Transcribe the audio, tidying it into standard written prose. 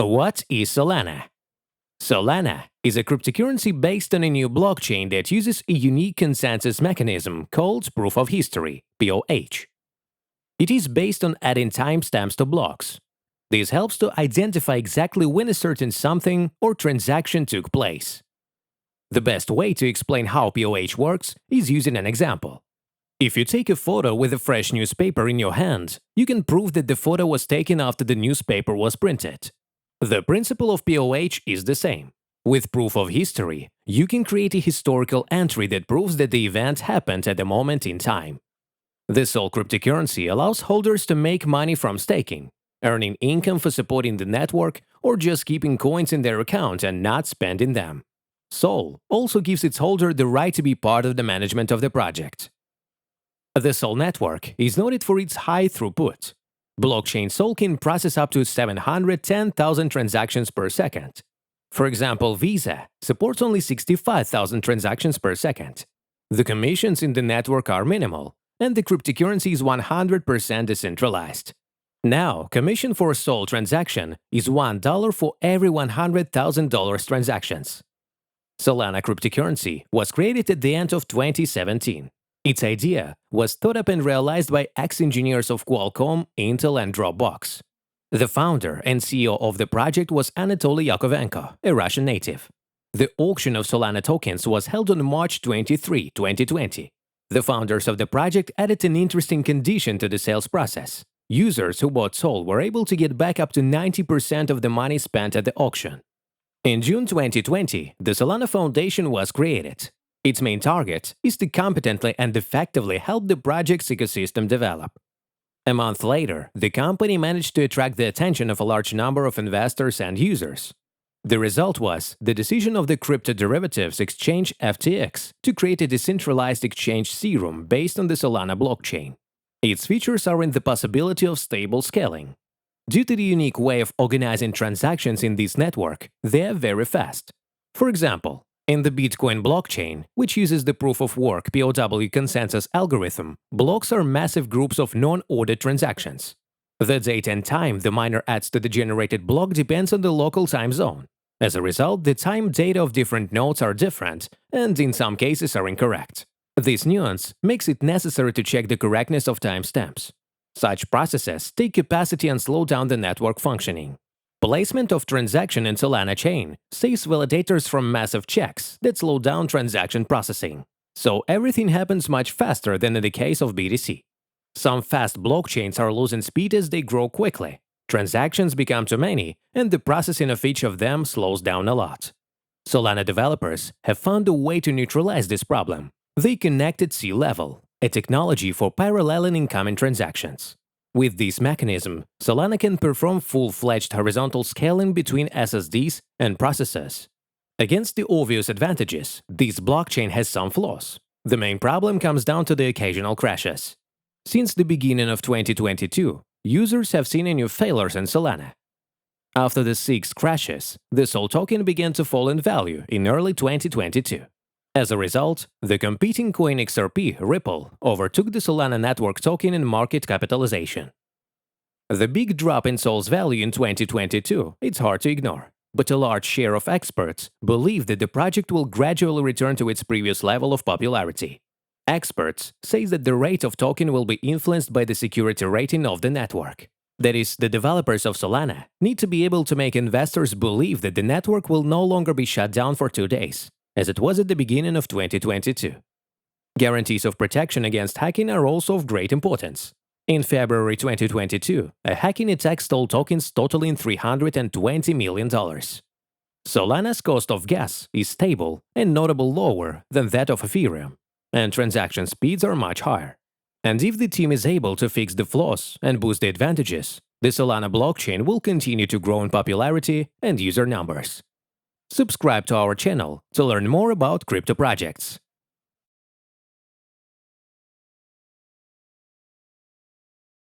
What is Solana? Solana is a cryptocurrency based on a new blockchain that uses a unique consensus mechanism called Proof of History (POH). It is based on adding timestamps to blocks. This helps to identify exactly when a certain something or transaction took place. The best way to explain how POH works is using an example. If you take a photo with a fresh newspaper in your hand, you can prove that the photo was taken after the newspaper was printed. The principle of POH is the same. With Proof of History, you can create a historical entry that proves that the event happened at the moment in time. This sole cryptocurrency allows holders to make money from staking, earning income for supporting the network, or just keeping coins in their account and not spending them. Sol also gives its holder the right to be part of the management of the project. The Sol network is noted for its high throughput. Blockchain Sol can process up to 710,000 transactions per second. For example, Visa supports only 65,000 transactions per second. The commissions in the network are minimal, and the cryptocurrency is 100% decentralized. Now, commission for a Sol transaction is $1 for every $100,000 transactions. Solana cryptocurrency was created at the end of 2017. Its idea was thought up and realized by ex-engineers of Qualcomm, Intel, and Dropbox. The founder and CEO of the project was Anatoly Yakovenko, a Russian native. The auction of Solana tokens was held on March 23, 2020. The founders of the project added an interesting condition to the sales process. Users who bought Sol were able to get back up to 90% of the money spent at the auction. In June 2020, the Solana Foundation was created. Its main target is to competently and effectively help the project's ecosystem develop. A month later, the company managed to attract the attention of a large number of investors and users. The result was the decision of the crypto derivatives exchange FTX to create a decentralized exchange Serum based on the Solana blockchain. Its features are in the possibility of stable scaling. Due to the unique way of organizing transactions in this network, they are very fast. For example, in the Bitcoin blockchain, which uses the proof-of-work POW consensus algorithm, blocks are massive groups of non-ordered transactions. The date and time the miner adds to the generated block depends on the local time zone. As a result, the time data of different nodes are different and, in some cases, are incorrect. This nuance makes it necessary to check the correctness of timestamps. Such processes take capacity and slow down the network functioning. Placement of transaction in Solana chain saves validators from massive checks that slow down transaction processing. So everything happens much faster than in the case of BTC. Some fast blockchains are losing speed as they grow quickly. Transactions become too many, and the processing of each of them slows down a lot. Solana developers have found a way to neutralize this problem. They connected C-level, a technology for paralleling incoming transactions. With this mechanism, Solana can perform full-fledged horizontal scaling between SSDs and processors. Against the obvious advantages, this blockchain has some flaws. The main problem comes down to the occasional crashes. Since the beginning of 2022, users have seen a new failures in Solana. After the 6 crashes, the Sol token began to fall in value in early 2022. As a result, the competing coin XRP, Ripple, overtook the Solana network token in market capitalization. The big drop in Sol's value in 2022 is hard to ignore, but a large share of experts believe that the project will gradually return to its previous level of popularity. Experts say that the rate of token will be influenced by the security rating of the network. That is, the developers of Solana need to be able to make investors believe that the network will no longer be shut down for 2 days, as it was at the beginning of 2022. Guarantees of protection against hacking are also of great importance. In February 2022, a hacking attack stole tokens totaling $320 million. Solana's cost of gas is stable and notably lower than that of Ethereum, and transaction speeds are much higher. And if the team is able to fix the flaws and boost the advantages, the Solana blockchain will continue to grow in popularity and user numbers. Subscribe to our channel to learn more about crypto projects.